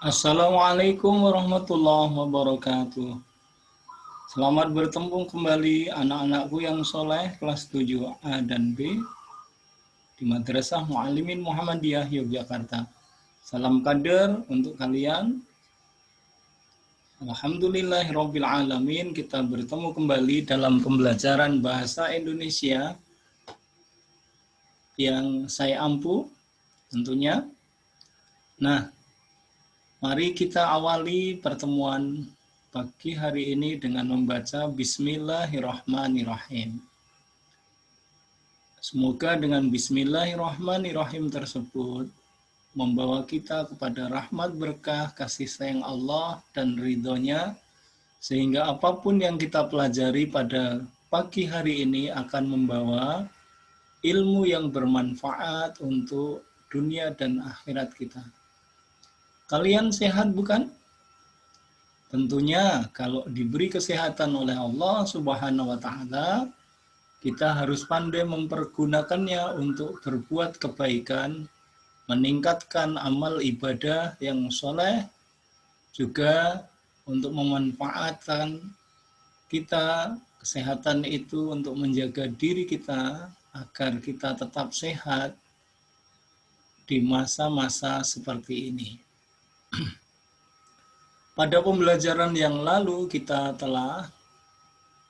Assalamualaikum warahmatullahi wabarakatuh. Selamat bertemu kembali anak-anakku yang soleh kelas 7A dan B di Madrasah Muallimin Muhammadiyah Yogyakarta. Salam kader untuk kalian. Alhamdulillahirabbil alamin, kita bertemu kembali dalam pembelajaran bahasa Indonesia yang saya ampu tentunya. Nah, mari kita awali pertemuan pagi hari ini dengan membaca Bismillahirrahmanirrahim. Semoga dengan Bismillahirrahmanirrahim tersebut membawa kita kepada rahmat berkah kasih sayang Allah dan ridhonya, sehingga apapun yang kita pelajari pada pagi hari ini akan membawa ilmu yang bermanfaat untuk dunia dan akhirat kita. Kalian sehat bukan? Tentunya kalau diberi kesehatan oleh Allah Subhanahu wa taala, kita harus pandai mempergunakannya untuk berbuat kebaikan, meningkatkan amal ibadah yang soleh, juga untuk memanfaatkan kita kesehatan itu untuk menjaga diri kita agar kita tetap sehat di masa-masa seperti ini. Pada pembelajaran yang lalu kita telah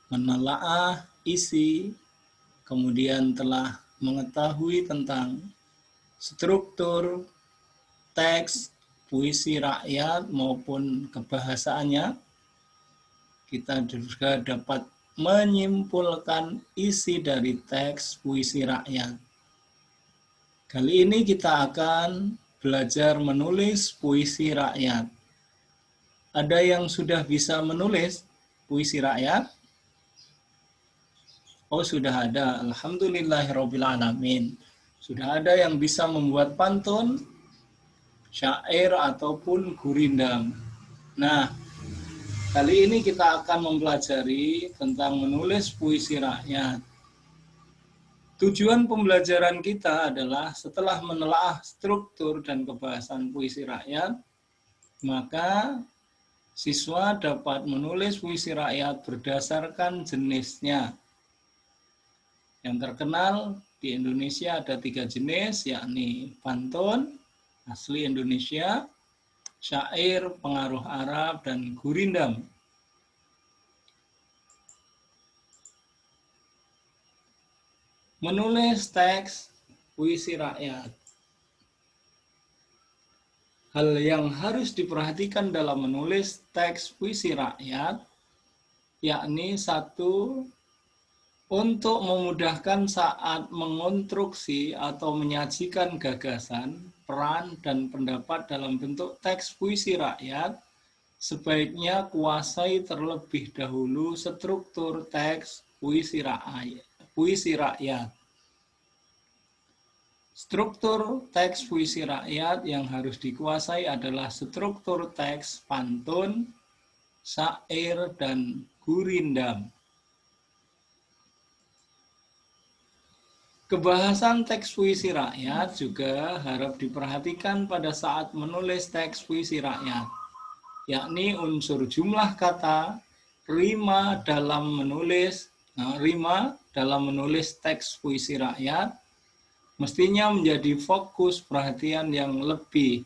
menelaah isi, kemudian telah mengetahui tentang struktur teks puisi rakyat maupun kebahasaannya. Kita juga dapat menyimpulkan isi dari teks puisi rakyat. Kali ini kita akan belajar menulis puisi rakyat. Ada yang sudah bisa menulis puisi rakyat? Oh, sudah ada. Alhamdulillahirabbil alamin. Sudah ada yang bisa membuat pantun, syair ataupun gurindam. Nah, kali ini kita akan mempelajari tentang menulis puisi rakyat. Tujuan pembelajaran kita adalah setelah menelaah struktur dan kebahasan puisi rakyat, maka siswa dapat menulis puisi rakyat berdasarkan jenisnya. Yang terkenal di Indonesia ada 3 jenis, yakni pantun, asli Indonesia, syair, pengaruh Arab, dan gurindam. Menulis teks puisi rakyat. Hal yang harus diperhatikan dalam menulis teks puisi rakyat, yakni 1, untuk memudahkan saat mengonstruksi atau menyajikan gagasan, peran, dan pendapat dalam bentuk teks puisi rakyat, sebaiknya kuasai terlebih dahulu struktur teks puisi rakyat. Struktur teks puisi rakyat yang harus dikuasai adalah struktur teks pantun, syair, dan gurindam. Kebahasan teks puisi rakyat juga harap diperhatikan pada saat menulis teks puisi rakyat, yakni unsur jumlah kata, rima dalam menulis teks puisi rakyat, mestinya menjadi fokus perhatian yang lebih.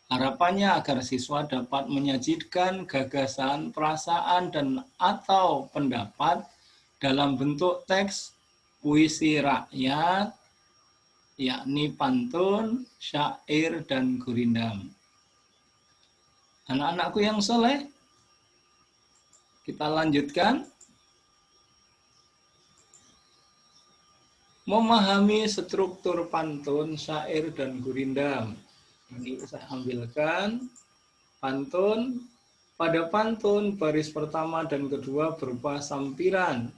Harapannya agar siswa dapat menyajikan gagasan, perasaan, dan atau pendapat dalam bentuk teks puisi rakyat, yakni pantun, syair, dan gurindam. Anak-anakku yang soleh, kita lanjutkan. Memahami struktur pantun, syair, dan gurindam. Ini saya ambilkan pantun. Pada pantun, baris pertama dan kedua berupa sampiran.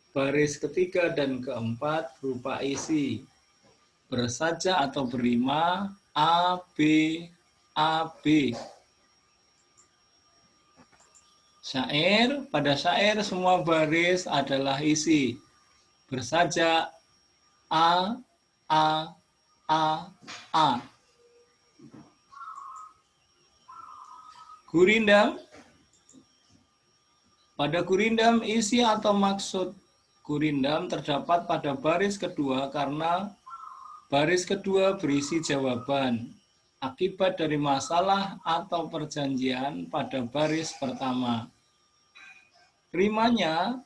Baris ketiga dan keempat berupa isi. Bersaja atau berima A, B, A, B. Syair, pada syair semua baris adalah isi. Bersaja A, A, A, A. Gurindam. Pada gurindam, isi atau maksud gurindam terdapat pada baris kedua karena baris kedua berisi jawaban akibat dari masalah atau perjanjian pada baris pertama. Rimanya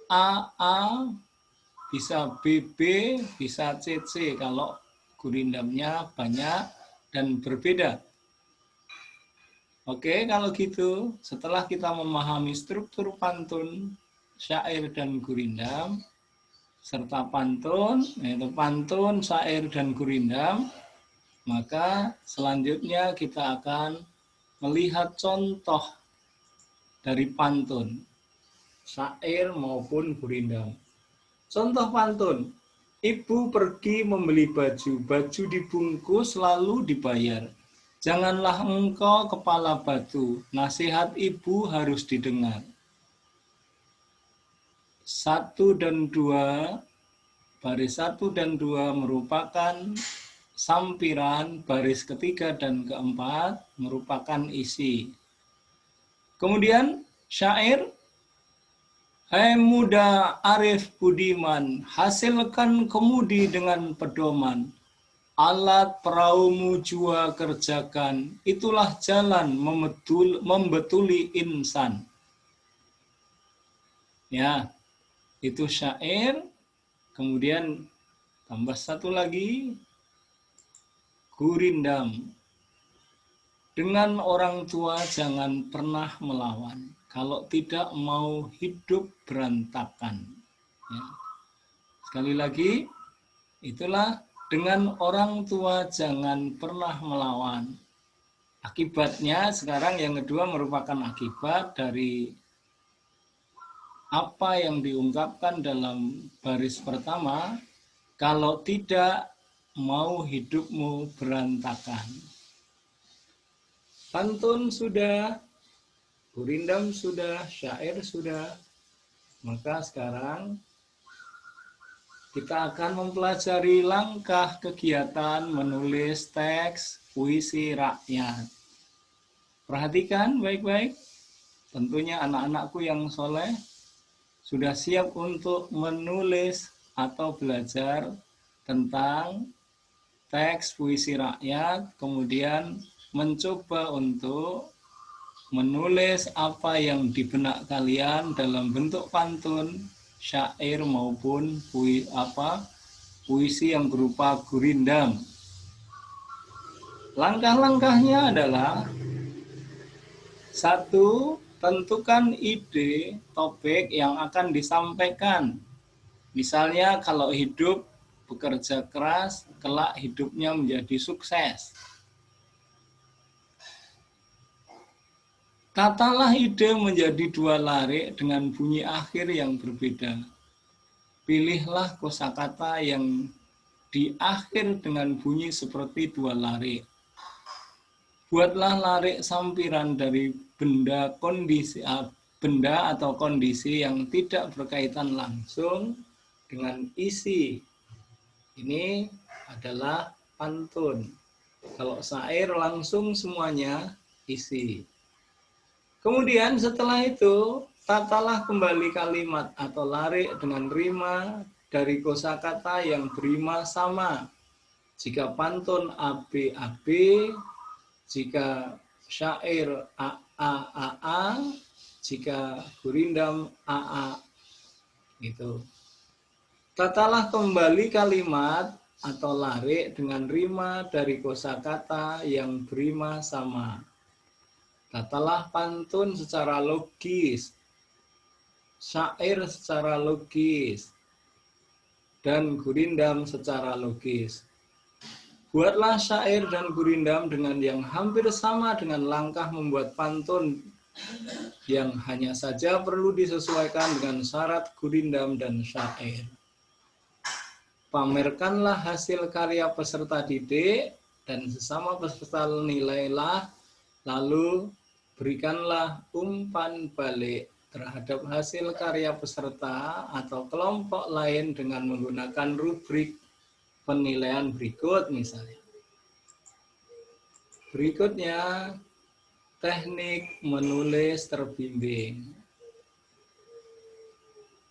AA bisa BB, bisa CC kalau gurindamnya banyak dan berbeda. Oke, kalau gitu setelah kita memahami struktur pantun, syair, dan gurindam, serta pantun, yaitu pantun, syair, dan gurindam, maka selanjutnya kita akan melihat contoh dari pantun, syair maupun gurindam. Contoh pantun, ibu pergi membeli baju, baju dibungkus lalu dibayar. Janganlah engkau kepala batu, nasihat ibu harus didengar. 1 dan 2, baris 1 dan 2 merupakan sampiran, baris ketiga dan keempat merupakan isi. Kemudian syair, hai muda arif budiman, hasilkan kemudi dengan pedoman. Alat peraumu jua kerjakan, itulah jalan membetuli insan. Ya, itu syair. Kemudian tambah satu lagi, gurindam. Dengan orang tua jangan pernah melawan, kalau tidak mau hidup berantakan. Ya. Sekali lagi, itulah dengan orang tua jangan pernah melawan. Akibatnya sekarang yang kedua merupakan akibat dari apa yang diungkapkan dalam baris pertama, kalau tidak mau hidupmu berantakan. Pantun sudah, gurindam sudah, syair sudah. Maka sekarang kita akan mempelajari langkah kegiatan menulis teks puisi rakyat. Perhatikan baik-baik. Tentunya anak-anakku yang soleh sudah siap untuk menulis atau belajar tentang teks puisi rakyat, kemudian mencoba untuk menulis apa yang di benak kalian dalam bentuk pantun, syair maupun puisi yang berupa gurindam. Langkah-langkahnya adalah: 1. Tentukan ide topik yang akan disampaikan. Misalnya kalau hidup bekerja keras, kelak hidupnya menjadi sukses. Tatalah ide menjadi 2 larik dengan bunyi akhir yang berbeda. Pilihlah kosakata yang di akhir dengan bunyi seperti 2 larik. Buatlah larik sampiran dari benda atau kondisi yang tidak berkaitan langsung dengan isi. Ini adalah pantun. Kalau syair langsung semuanya isi. Kemudian setelah itu, tatalah kembali kalimat atau larik dengan rima dari kosakata yang berima sama. Jika pantun AB, AB, jika syair AA, AA, jika gurindam AA. Gitu. Tatalah kembali kalimat atau larik dengan rima dari kosakata yang berima sama. Tatalah pantun secara logis, syair secara logis, dan gurindam secara logis. Buatlah syair dan gurindam dengan yang hampir sama dengan langkah membuat pantun, yang hanya saja perlu disesuaikan dengan syarat gurindam dan syair. Pamerkanlah hasil karya peserta didik dan sesama peserta nilailah, lalu berikanlah umpan balik terhadap hasil karya peserta atau kelompok lain dengan menggunakan rubrik penilaian berikut misalnya. Berikutnya, teknik menulis terbimbing.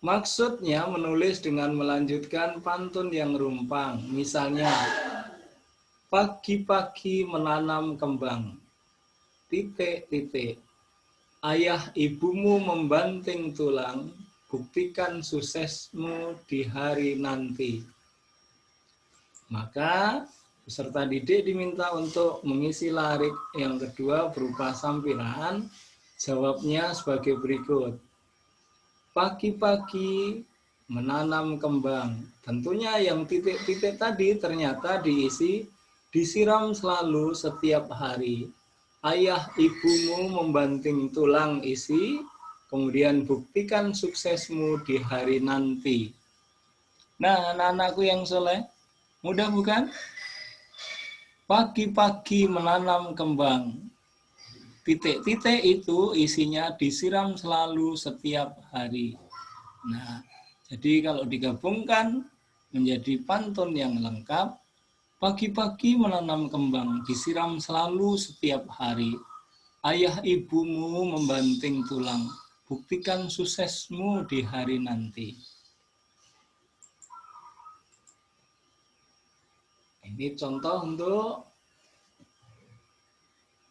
Maksudnya menulis dengan melanjutkan pantun yang rumpang. Misalnya, pagi-pagi menanam kembang, titik-titik. Ayah ibumu membanting tulang, buktikan suksesmu di hari nanti. Maka peserta didik diminta untuk mengisi larik yang kedua berupa sampiran. Jawabnya sebagai berikut. Pagi-pagi menanam kembang. Tentunya yang titik-titik tadi ternyata disiram selalu setiap hari. Ayah ibumu membanting tulang isi, kemudian buktikan suksesmu di hari nanti. Nah, anak-anakku yang soleh, mudah bukan? Pagi-pagi menanam kembang. Titik-titik itu isinya disiram selalu setiap hari. Nah, jadi kalau digabungkan menjadi pantun yang lengkap, pagi-pagi menanam kembang, disiram selalu setiap hari. Ayah ibumu membanting tulang, buktikan suksesmu di hari nanti. Ini contoh untuk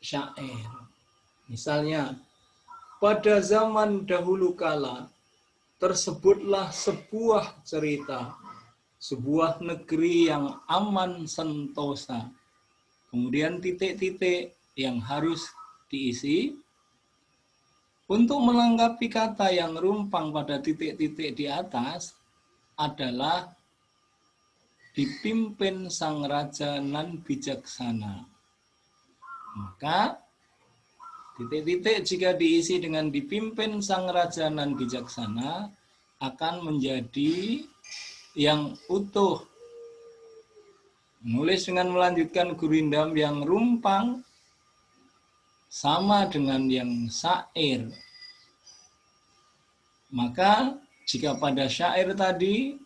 syair. Misalnya, pada zaman dahulu kala, tersebutlah sebuah cerita, sebuah negeri yang aman sentosa. Kemudian titik-titik yang harus diisi. Untuk melengkapi kata yang rumpang pada titik-titik di atas adalah dipimpin sang raja nan bijaksana. Maka titik-titik jika diisi dengan dipimpin sang raja nan bijaksana akan menjadi yang utuh. Menulis dengan melanjutkan gurindam yang rumpang sama dengan yang syair. Maka jika pada syair tadi,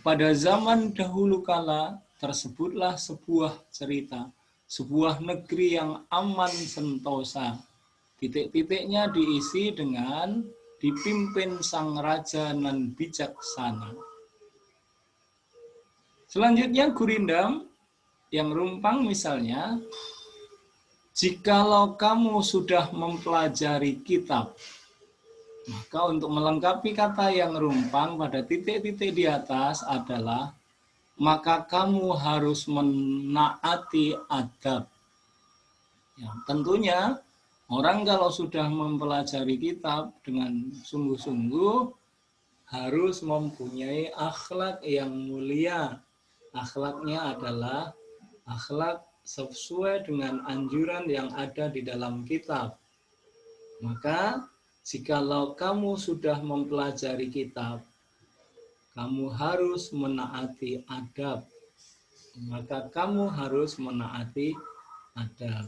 pada zaman dahulu kala tersebutlah sebuah cerita, sebuah negeri yang aman sentosa. Titik-titiknya diisi dengan dipimpin sang raja nan bijaksana. Selanjutnya gurindam yang rumpang misalnya, jikalau kamu sudah mempelajari kitab, maka untuk melengkapi kata yang rumpang pada titik-titik di atas adalah maka kamu harus menaati adab. Ya, tentunya orang kalau sudah mempelajari kitab dengan sungguh-sungguh harus mempunyai akhlak yang mulia. Akhlaknya adalah akhlak sesuai dengan anjuran yang ada di dalam kitab. Maka jikalau kamu sudah mempelajari kitab, kamu harus menaati adab. Maka kamu harus menaati adab.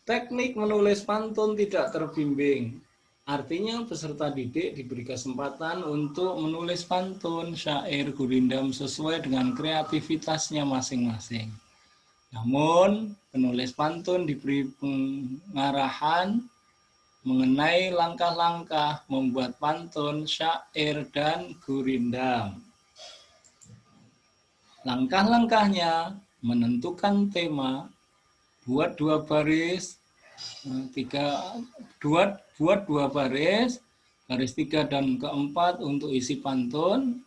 Teknik menulis pantun tidak terbimbing. Artinya peserta didik diberi kesempatan untuk menulis pantun, syair, gurindam sesuai dengan kreativitasnya masing-masing. Namun, penulis pantun diberi pengarahan mengenai langkah-langkah membuat pantun, syair, dan gurindam. Langkah-langkahnya menentukan tema, buat dua baris, buat dua baris 3 dan keempat untuk isi pantun,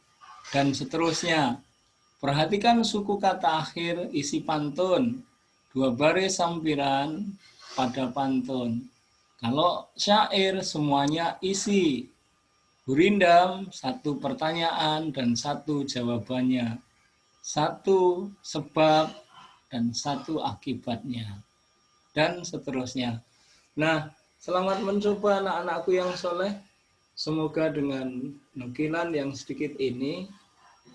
dan seterusnya. Perhatikan suku kata akhir isi pantun, 2 baris sampiran pada pantun. Kalau syair semuanya isi, gurindam 1 pertanyaan dan 1 jawabannya, 1 sebab dan 1 akibatnya, dan seterusnya. Nah, selamat mencoba anak-anakku yang soleh. Semoga dengan nukilan yang sedikit ini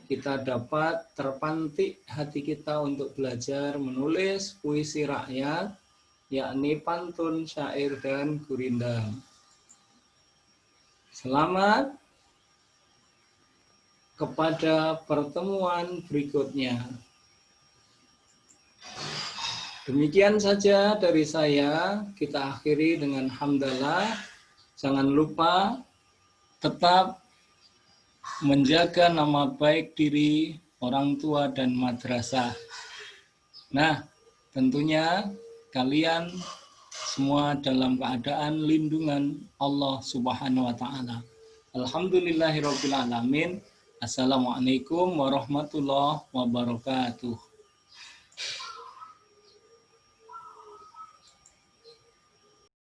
kita dapat terpantik hati kita untuk belajar menulis puisi rakyat, yakni pantun, syair, dan gurindam. Selamat kepada pertemuan berikutnya. Demikian saja dari saya, kita akhiri dengan hamdalah. Jangan lupa tetap menjaga nama baik diri, orang tua, dan madrasah. Nah, tentunya kalian semua dalam keadaan lindungan Allah Subhanahu wa Ta'ala. Alhamdulillahirabbil alamin. Assalamualaikum warahmatullahi wabarakatuh.